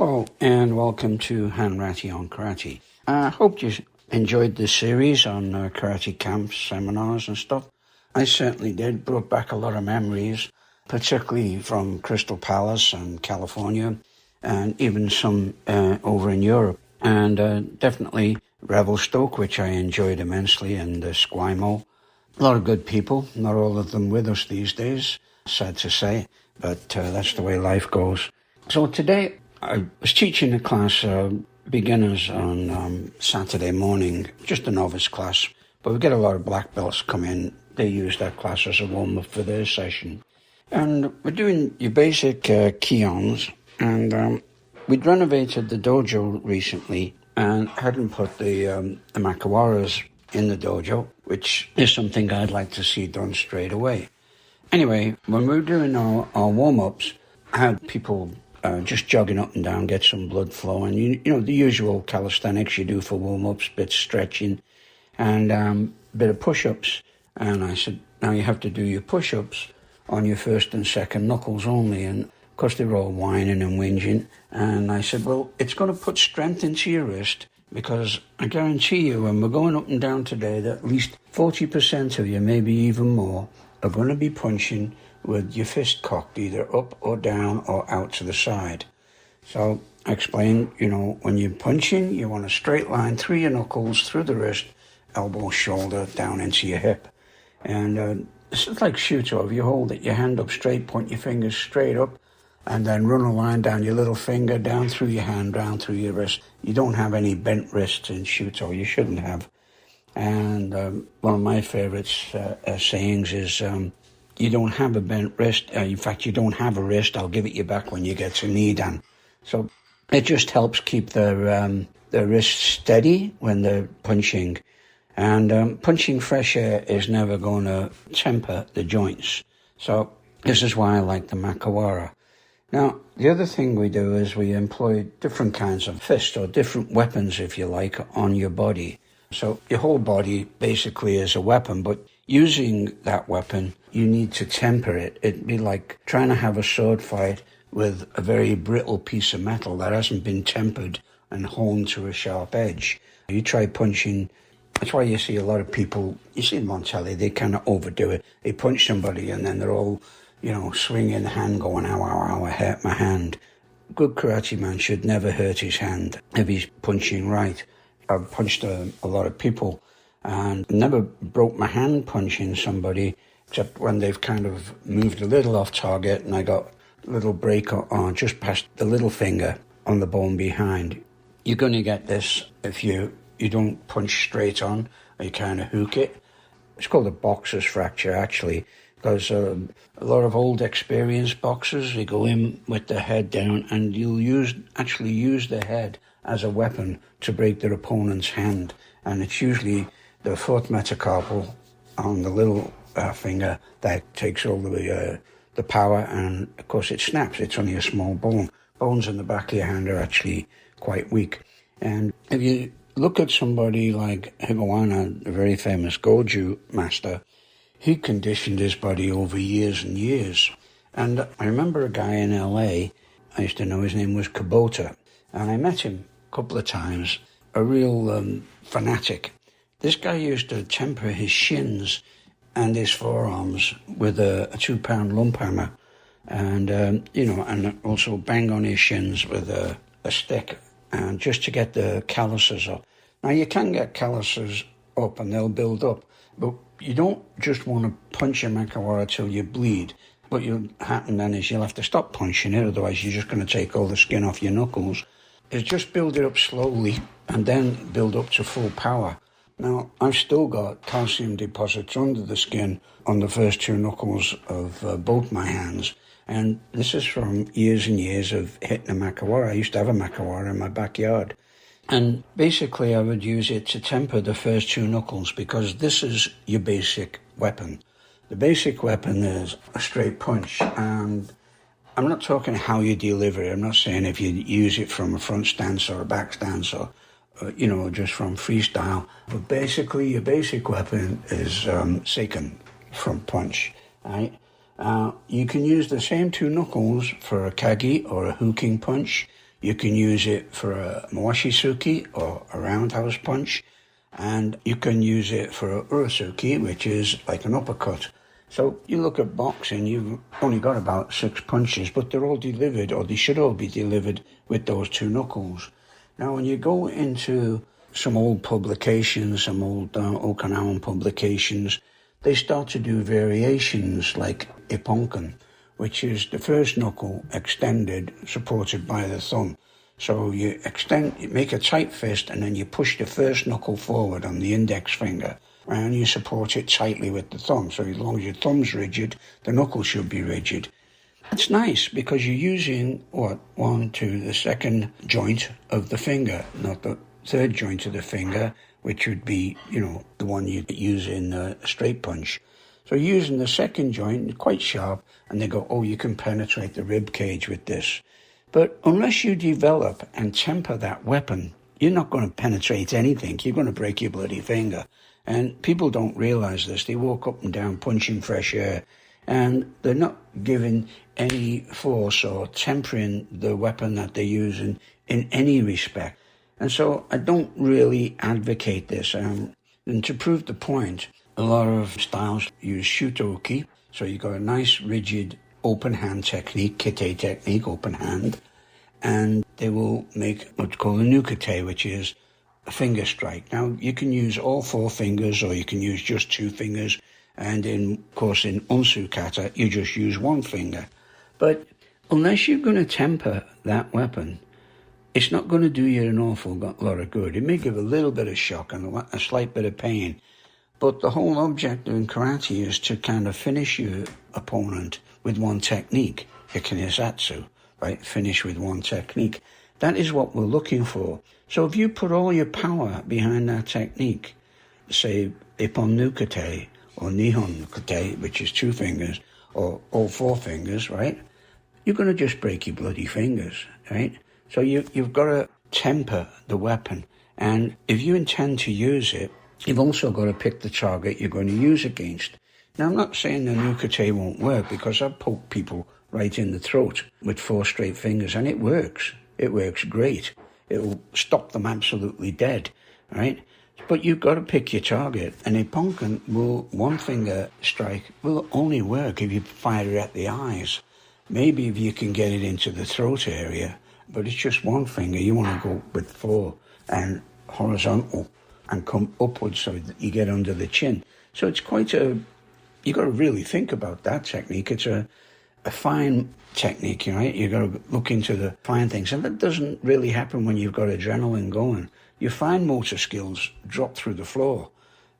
Hello and welcome to Hanratty on Karate. I hope you enjoyed this series on karate camps, seminars and stuff. I certainly did. Brought back a lot of memories, particularly from Crystal Palace and California, and even some over in Europe. And definitely Revelstoke, which I enjoyed immensely, and Esquimalt. A lot of good people, not all of them with us these days, sad to say, but that's the way life goes. So today I was teaching a class, beginners, on Saturday morning, just a novice class, but we get a lot of black belts come in. They use that class as a warm-up for their session. And we're doing your basic Kions, and we'd renovated the dojo recently and hadn't put the Makiwaras in the dojo, which is something I'd like to see done straight away. Anyway, when we were doing our warm-ups, I had people just jogging up and down, get some blood flowing. You know, the usual calisthenics you do for warm-ups, bit stretching, and bit of push-ups. And I said, now you have to do your push-ups on your first and second knuckles only. And of course they were all whining and whinging. And I said, well, it's going to put strength into your wrist, because I guarantee you when we're going up and down today that at least 40% of you, maybe even more, are going to be punching with your fist cocked either up or down or out to the side. So I explained, you know, when you're punching, you want a straight line through your knuckles, through the wrist, elbow, shoulder, down into your hip. And this is like Shuto. If you hold it, your hand up straight, point your fingers straight up, and then run a line down your little finger, down through your hand, down through your wrist. You don't have any bent wrists in Shuto. You shouldn't have. And one of my favorite sayings is, you don't have a bent wrist. In fact, you don't have a wrist. I'll give it you back when you get to knee down. So it just helps keep their wrists steady when they're punching. And punching fresh air is never going to temper the joints. So this is why I like the Makiwara. Now, the other thing we do is we employ different kinds of fists, or different weapons, if you like, on your body. So your whole body basically is a weapon, but using that weapon, you need to temper it. It'd be like trying to have a sword fight with a very brittle piece of metal that hasn't been tempered and honed to a sharp edge. You try punching, that's why you see a lot of people, you see them on telly, they kind of overdo it. They punch somebody and then they're all, you know, swinging the hand going, ow, ow, ow, I hurt my hand. A good karate man should never hurt his hand if he's punching right. I've punched a lot of people and never broke my hand punching somebody, except when they've kind of moved a little off target and I got a little break on just past the little finger on the bone behind. You're going to get this if you don't punch straight on, or you kind of hook it. It's called a boxer's fracture, actually, because a lot of old experienced boxers, they go in with their head down and you'll actually use the head as a weapon to break their opponent's hand. And it's usually the fourth metacarpal on the little finger that takes all the power, and of course it snaps. It's only a small bone. Bones in the back of your hand are actually quite weak. And if you look at somebody like Higawana, the very famous Goju master, he conditioned his body over years and years. And I remember a guy in LA, I used to know his name was Kubota, and I met him a couple of times, a real fanatic. This guy used to temper his shins and his forearms with a 2-pound lump hammer, and and also bang on his shins with a stick, and just to get the calluses up. Now you can get calluses up and they'll build up, but you don't just want to punch a Makiwara till you bleed. What will happen then is you'll have to stop punching it, otherwise you're just going to take all the skin off your knuckles. Is just build it up slowly and then build up to full power. Now, I've still got calcium deposits under the skin on the first 2 knuckles of both my hands. And this is from years and years of hitting a Makiwara. I used to have a Makiwara in my backyard. And basically I would use it to temper the first 2 knuckles, because this is your basic weapon. The basic weapon is a straight punch. And I'm not talking how you deliver it. I'm not saying if you use it from a front stance or a back stance or just from freestyle. But basically, your basic weapon is Seiken, front punch, right? You can use the same 2 knuckles for a kagi or a hooking punch. You can use it for a mawashisuki or a roundhouse punch, and you can use it for a urasuki, which is like an uppercut. So you look at boxing, you've only got about 6 punches, but they're all delivered, or they should all be delivered with those 2 knuckles. Now, when you go into some old publications, some old Okinawan publications, they start to do variations like iponkan, which is the first knuckle extended, supported by the thumb. So you make a tight fist, and then you push the first knuckle forward on the index finger, and you support it tightly with the thumb. So as long as your thumb's rigid, the knuckle should be rigid. That's nice because you're using, the second joint of the finger, not the third joint of the finger, which would be, the one you use in a straight punch. So using the second joint, quite sharp, and they go, you can penetrate the rib cage with this. But unless you develop and temper that weapon, you're not going to penetrate anything. You're going to break your bloody finger. And people don't realize this. They walk up and down punching fresh air, and they're not giving any force or tempering the weapon that they're using in any respect. And so I don't really advocate this. And to prove the point, a lot of styles use shutoki. So you've got a nice rigid open hand technique, kite technique, open hand. And they will make what's called a nukite, which is a finger strike. Now, you can use all 4 fingers, or you can use just 2 fingers. And in unsu kata, you just use 1 finger. But unless you're going to temper that weapon, it's not going to do you an awful lot of good. It may give a little bit of shock and a slight bit of pain. But the whole objective in karate is to kind of finish your opponent with 1 technique, your kinesatsu, right? Finish with 1 technique. That is what we're looking for. So if you put all your power behind that technique, say ippon nukite or nihon nukite, which is 2 fingers, or all 4 fingers, right? You're going to just break your bloody fingers, right? So you've got to temper the weapon. And if you intend to use it, you've also got to pick the target you're going to use against. Now, I'm not saying the nukite won't work, because I've poked people right in the throat with 4 straight fingers, and it works. It works great. It'll stop them absolutely dead, right? But you've got to pick your target. And a ponkan 1 finger strike will only work if you fire it at the eyes. Maybe if you can get it into the throat area, but it's just 1 finger. You want to go with 4 and horizontal and come upwards so that you get under the chin. So it's you've got to really think about that technique. It's a fine technique, right? You've got to look into the fine things. And that doesn't really happen when you've got adrenaline going. Your fine motor skills drop through the floor,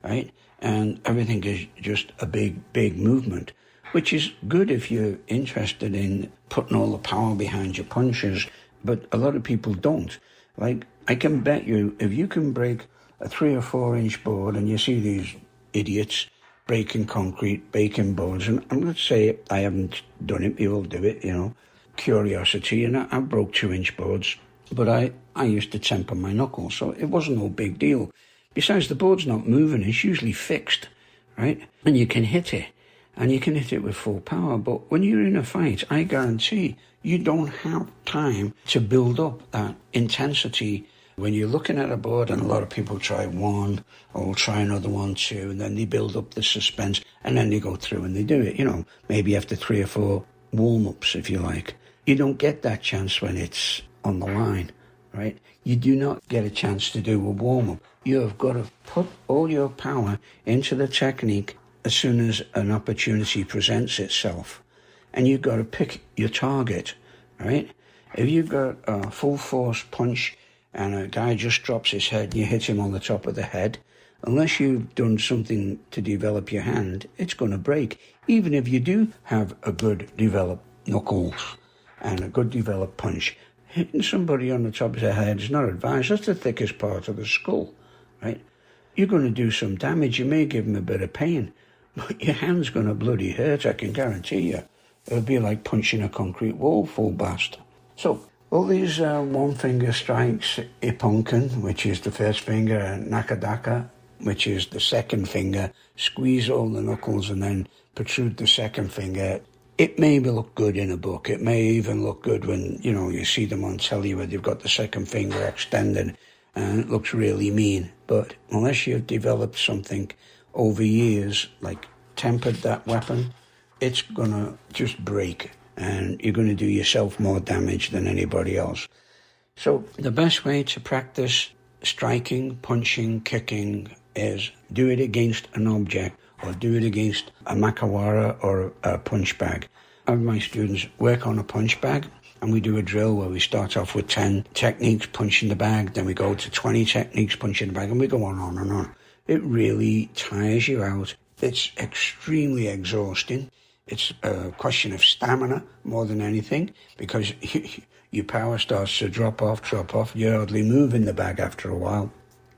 right? And everything is just a big movement, which is good if you're interested in putting all the power behind your punches. But a lot of people don't. Like, I can bet you, if you can break a 3 or 4 inch board, and you see these idiots breaking concrete, breaking boards, and I'm not saying I haven't done it, people do it, curiosity, and I broke 2 inch boards, but I used to temper my knuckles, so it wasn't no big deal. Besides, the board's not moving, it's usually fixed, right? And you can hit it, and you can hit it with full power, but when you're in a fight, I guarantee you don't have time to build up that intensity. When you're looking at a board, and a lot of people try 1 or try another 1, 2, and then they build up the suspense, and then they go through and they do it, maybe after 3 or 4 warm-ups, if you like. You don't get that chance when it's on the line, right? You do not get a chance to do a warm-up. You have got to put all your power into the technique as soon as an opportunity presents itself. And you've got to pick your target, right? If you've got a full force punch and a guy just drops his head and you hit him on the top of the head, unless you've done something to develop your hand, it's going to break. Even if you do have a good developed knuckles and a good developed punch, hitting somebody on the top of their head is not advised. That's the thickest part of the skull, right? You're going to do some damage. You may give them a bit of pain, but your hand's going to bloody hurt, I can guarantee you. It'll be like punching a concrete wall full blast. So, all these 1 finger strikes, iponkan, which is the first finger, and nakadaka, which is the second finger, squeeze all the knuckles and then protrude the second finger. It may look good in a book. It may even look good when, you see them on telly where they've got the second finger extended and it looks really mean. But unless you've developed something over years, like tempered that weapon, it's going to just break and you're going to do yourself more damage than anybody else. So the best way to practice striking, punching, kicking is do it against an object or do it against a makawara or a punch bag. I have my students work on a punch bag and we do a drill where we start off with 10 techniques punching the bag, then we go to 20 techniques punching the bag, and we go on and on. It really tires you out. It's extremely exhausting. It's a question of stamina more than anything because your power starts to drop off. You're hardly moving the bag after a while.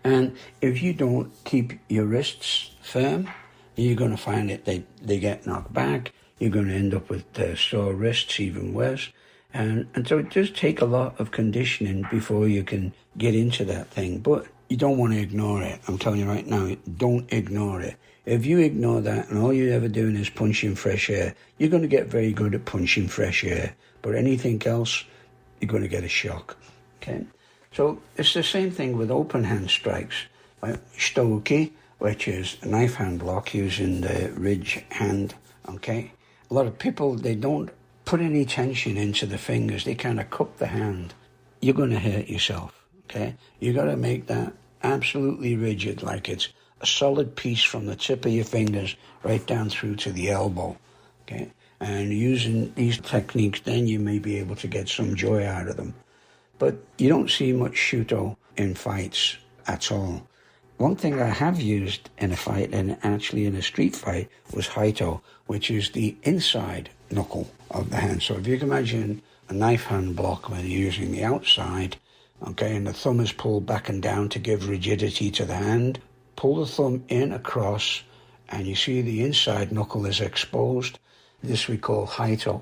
And if you don't keep your wrists firm, you're going to find that they get knocked back. You're going to end up with sore wrists, even worse. And so it does take a lot of conditioning before you can get into that thing. But you don't want to ignore it. I'm telling you right now, don't ignore it. If you ignore that and all you're ever doing is punching fresh air, you're going to get very good at punching fresh air. But anything else, you're going to get a shock. Okay? So it's the same thing with open hand strikes. Like stoki, which is a knife hand block using the ridge hand. Okay? A lot of people, they don't put any tension into the fingers. They kind of cup the hand. You're going to hurt yourself. Okay? You got to make that absolutely rigid, like it's a solid piece from the tip of your fingers right down through to the elbow. Okay? And using these techniques, then you may be able to get some joy out of them. But you don't see much shuto in fights at all. One thing I have used in a fight, and actually in a street fight, was haito, which is the inside knuckle of the hand. So if you can imagine a knife hand block where you're using the outside, okay, and the thumb is pulled back and down to give rigidity to the hand, pull the thumb in across, and you see the inside knuckle is exposed. This we call haito,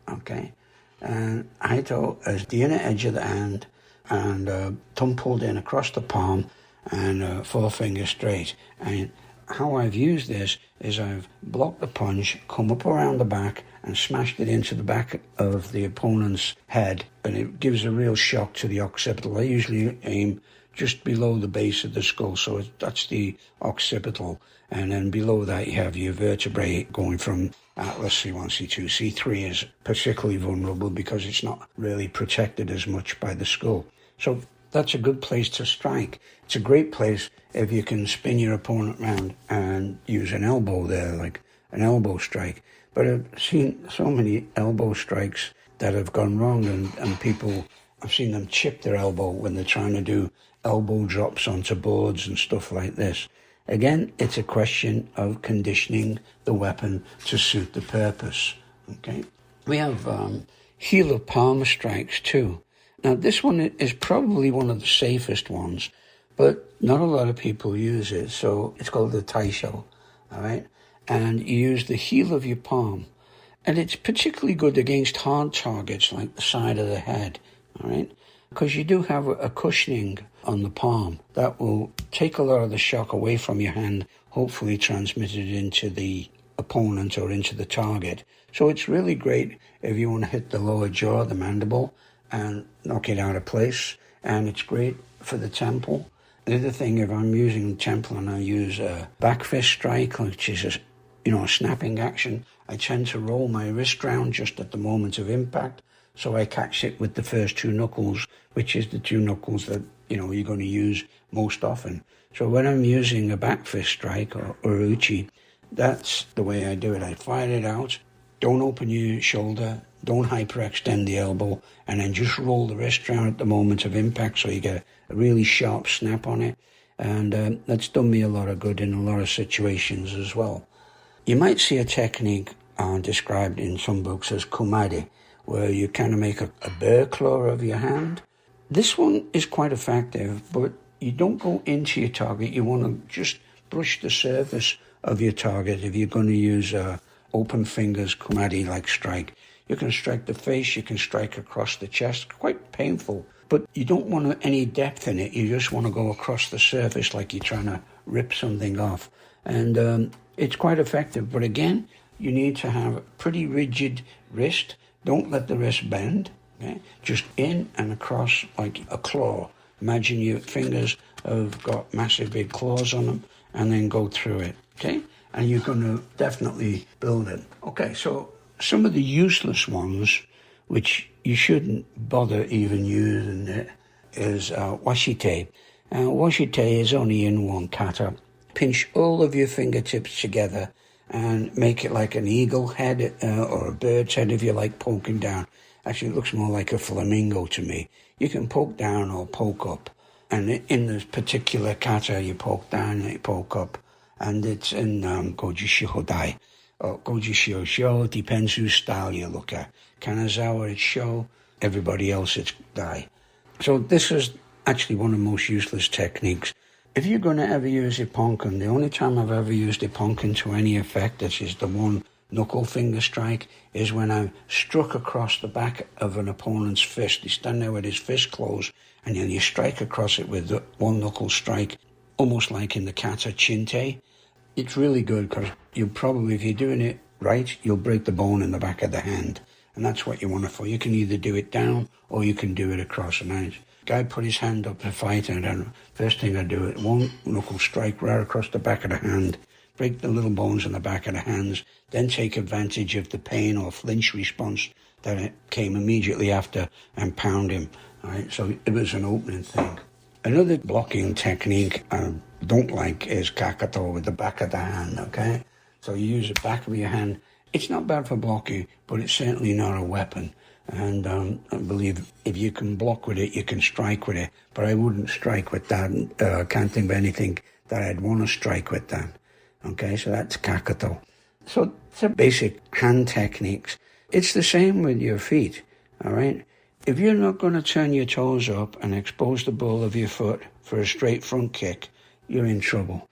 okay? And haito is the inner edge of the hand, and thumb pulled in across the palm, and forefinger straight. And how I've used this is I've blocked the punch, come up around the back, and smashed it into the back of the opponent's head, and it gives a real shock to the occipital. I usually aim just below the base of the skull, so that's the occipital, and then below that you have your vertebrae going from Atlas C1, C2. C3 is particularly vulnerable because it's not really protected as much by the skull. So that's a good place to strike. It's a great place if you can spin your opponent around and use an elbow there, like an elbow strike. But I've seen so many elbow strikes that have gone wrong, and people, I've seen them chip their elbow when they're trying to do elbow drops onto boards and stuff like this. Again, it's a question of conditioning the weapon to suit the purpose. Okay, we have heel of palm strikes too. Now, this one is probably one of the safest ones, but not a lot of people use it, so it's called the taisho, all right? And you use the heel of your palm, and it's particularly good against hard targets like the side of the head, all right? Because you do have a cushioning on the palm that will take a lot of the shock away from your hand, hopefully transmit it into the opponent or into the target. So it's really great if you want to hit the lower jaw, the mandible, and knock it out of place. And it's great for the temple. The other thing, if I'm using the temple and I use a back fist strike, which is a snapping action, I tend to roll my wrist round just at the moment of impact, so I catch it with the first two knuckles, which is the two knuckles that you're going to use most often. So when I'm using a back fist strike or uchi, that's the way I do it. I fire it out, don't open your shoulder, don't hyperextend the elbow, and then just roll the wrist round at the moment of impact so you get a really sharp snap on it. And that's done me a lot of good in a lot of situations as well. You might see a technique described in some books as kumari, where you kind of make a bear claw of your hand. This one is quite effective, but you don't go into your target. You want to just brush the surface of your target if you're going to use open fingers kumari-like strike. You can strike the face, you can strike across the chest, quite painful, but you don't want any depth in it. You just want to go across the surface like you're trying to rip something off. And it's quite effective, but again, you need to have a pretty rigid wrist. Don't let the wrist bend. Okay? Just in and across like a claw. Imagine your fingers have got massive big claws on them, and then go through it. Okay? And you're going to definitely build it. Okay, so some of the useless ones, which you shouldn't bother even using it, is washi tape. Washi tape is only in one kata. Pinch all of your fingertips together and make it like an eagle head or a bird's head if you like, poking down. Actually, it looks more like a flamingo to me. You can poke down or poke up. And in this particular kata, you poke down and you poke up. And it's in Goji Shihodai. Or Goji Shio, depends whose style you look at. Kanazawa, it's Sho. Everybody else, it's Dai. So this is actually one of the most useless techniques. If you're going to ever use Ipponkan, the only time I've ever used Ipponkan to any effect, this is the one knuckle finger strike, is when I've struck across the back of an opponent's fist. He's standing there with his fist closed, and then you strike across it with the one knuckle strike, almost like in the kata chinte. It's really good because you'll probably, if you're doing it right, you'll break the bone in the back of the hand. And that's what you want it for. You can either do it down or you can do it across the knife. Guy put his hand up to fight, and then first thing I do, one knuckle strike right across the back of the hand, break the little bones in the back of the hands, then take advantage of the pain or flinch response that came immediately after and pound him. All right, so it was an opening thing. Another blocking technique I don't like is kakato with the back of the hand, okay? So you use the back of your hand. It's not bad for blocking, but it's certainly not a weapon. And I believe if you can block with it, you can strike with it. But I wouldn't strike with that. I can't think of anything that I'd want to strike with that. Okay, so that's kakato. So it's a basic hand techniques. It's the same with your feet, all right? If you're not going to turn your toes up and expose the ball of your foot for a straight front kick, you're in trouble.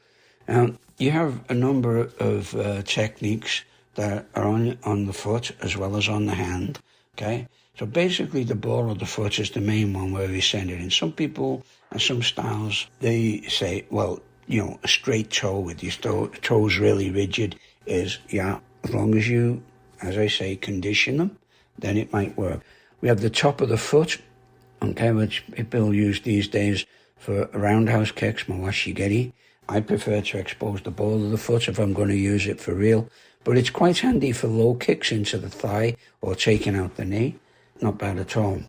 You have a number of techniques that are on the foot as well as on the hand. Okay, so basically the ball of the foot is the main one where we send it in. Some people and some styles, they say, well, you know, a straight toe with your toes really rigid is, yeah, as long as you, as I say, condition them, then it might work. We have the top of the foot, okay, which people use these days for roundhouse kicks, mawashigeri. I prefer to expose the ball of the foot if I'm going to use it for real. But it's quite handy for low kicks into the thigh or taking out the knee. Not bad at all.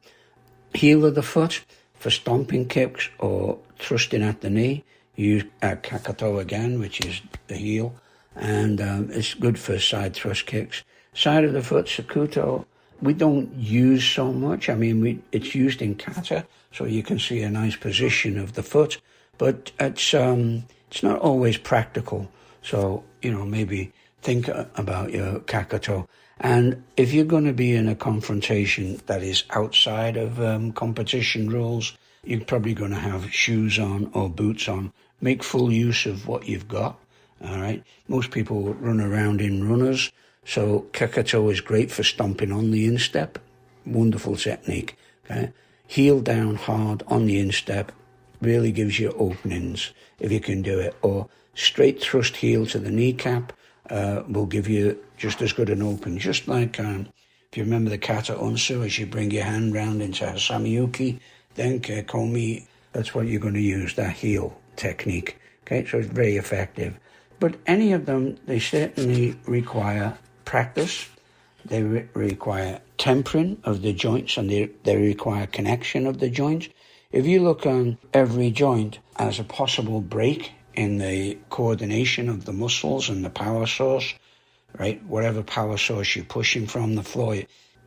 Heel of the foot for stomping kicks or thrusting at the knee. Use kakato again, which is the heel. And it's good for side thrust kicks. Side of the foot, sakuto, we don't use so much. I mean, it's used in kata, so you can see a nice position of the foot. But it's not always practical. So, you know, maybe think about your kakato. And if you're going to be in a confrontation that is outside of competition rules, you're probably going to have shoes on or boots on. Make full use of what you've got, all right? Most people run around in runners, so kakato is great for stomping on the instep. Wonderful technique, okay? Heel down hard on the instep really gives you openings if you can do it. Or straight thrust heel to the kneecap will give you just as good an open. Just like if you remember the kata unsu, as you bring your hand round into hasamiyuki, then kekomi, that's what you're going to use, that heel technique. Okay, so it's very effective. But any of them, they certainly require practice. They require tempering of the joints, and they require connection of the joints. If you look on every joint as a possible break in the coordination of the muscles and the power source, right? Whatever power source you're pushing from the floor,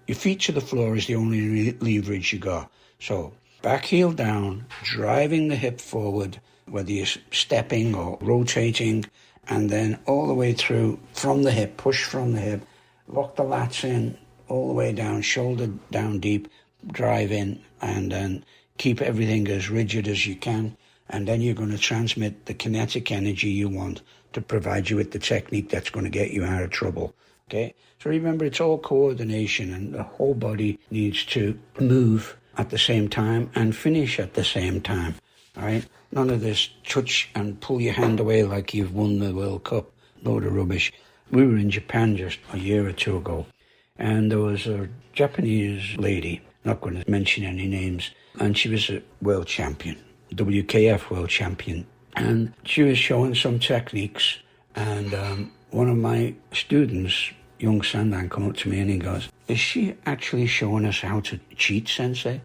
your feet to the floor is the only leverage you got. So back heel down, driving the hip forward, whether you're stepping or rotating, and then all the way through from the hip, push from the hip, lock the lats in, all the way down, shoulder down deep, drive in, and then keep everything as rigid as you can. And then you're going to transmit the kinetic energy you want to provide you with the technique that's going to get you out of trouble. Okay? So remember, it's all coordination, and the whole body needs to move at the same time and finish at the same time. All right? None of this touch and pull your hand away like you've won the World Cup. Load of rubbish. We were in Japan just a year or two ago, and there was a Japanese lady, not going to mention any names, and she was a world champion, WKF world champion, and she was showing some techniques, and one of my students, young Sandan, come up to me and he goes, "Is she actually showing us how to cheat, Sensei?"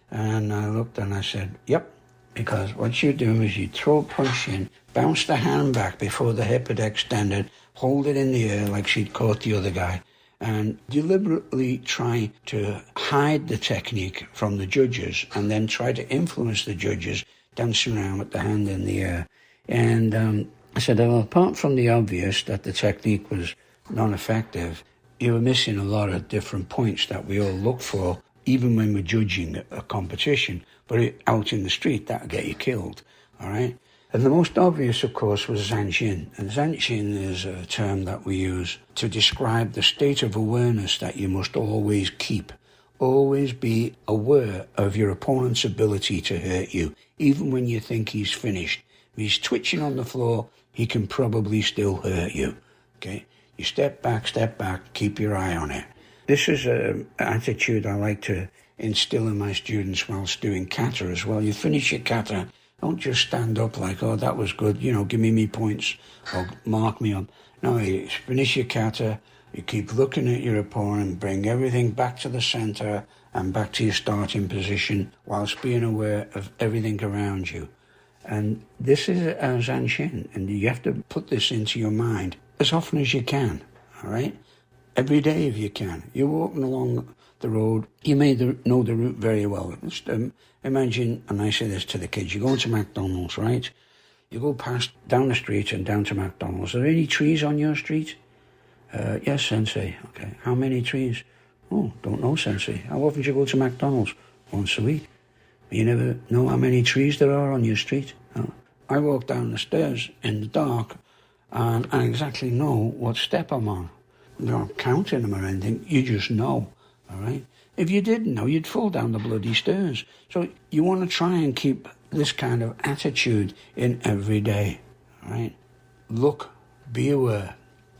And I looked and I said, "Yep, because what you do is you throw a punch in, bounce the hand back before the hip had extended, hold it in the air like she'd caught the other guy, and deliberately try to hide the technique from the judges and then try to influence the judges dancing around with the hand in the air." And I said, well, apart from the obvious that the technique was non-effective, you were missing a lot of different points that we all look for, even when we're judging a competition. But out in the street, that'll get you killed, all right? And the most obvious, of course, was Zanshin. And Zanshin is a term that we use to describe the state of awareness that you must always keep. Always be aware of your opponent's ability to hurt you, even when you think he's finished. If he's twitching on the floor, he can probably still hurt you, okay? You step back, keep your eye on it. This is an attitude I like to instill in my students whilst doing kata as well. You finish your kata, don't just stand up like, oh, that was good, give me points or mark me up. No, you finish your kata, you keep looking at your opponent, bring everything back to the center and back to your starting position whilst being aware of everything around you. And this is a Zanshin, and you have to put this into your mind as often as you can, all right? Every day if you can. You're walking along the road, you may know the route very well. Just imagine, and I say this to the kids, you go to McDonald's, right? You go down the street and down to McDonald's. Are there any trees on your street? Yes, Sensei. Okay. How many trees? Oh, don't know, Sensei. How often do you go to McDonald's? Once a week. You never know how many trees there are on your street. I walk down the stairs in the dark and I exactly know what step I'm on. I'm not counting them or anything. You just know, all right? If you didn't know, you'd fall down the bloody stairs. So you want to try and keep this kind of attitude in every day, all right? Look, be aware,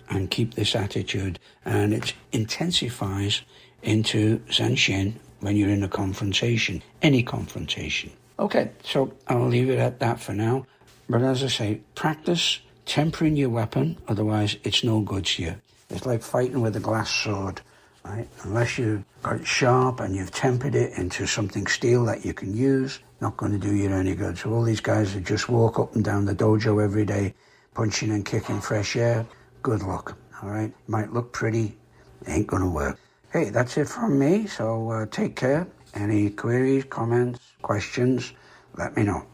and keep this attitude. And it intensifies into Zanshin when you're in a confrontation, any confrontation. Okay, so I'll leave it at that for now. But as I say, practice tempering your weapon, otherwise it's no good to you. It's like fighting with a glass sword, right? Unless you've got it sharp and you've tempered it into something steel that you can use, not going to do you any good. So all these guys that just walk up and down the dojo every day, punching and kicking fresh air, good luck, all right? Might look pretty, ain't going to work. Hey, that's it from me, so take care. Any queries, comments, questions, let me know.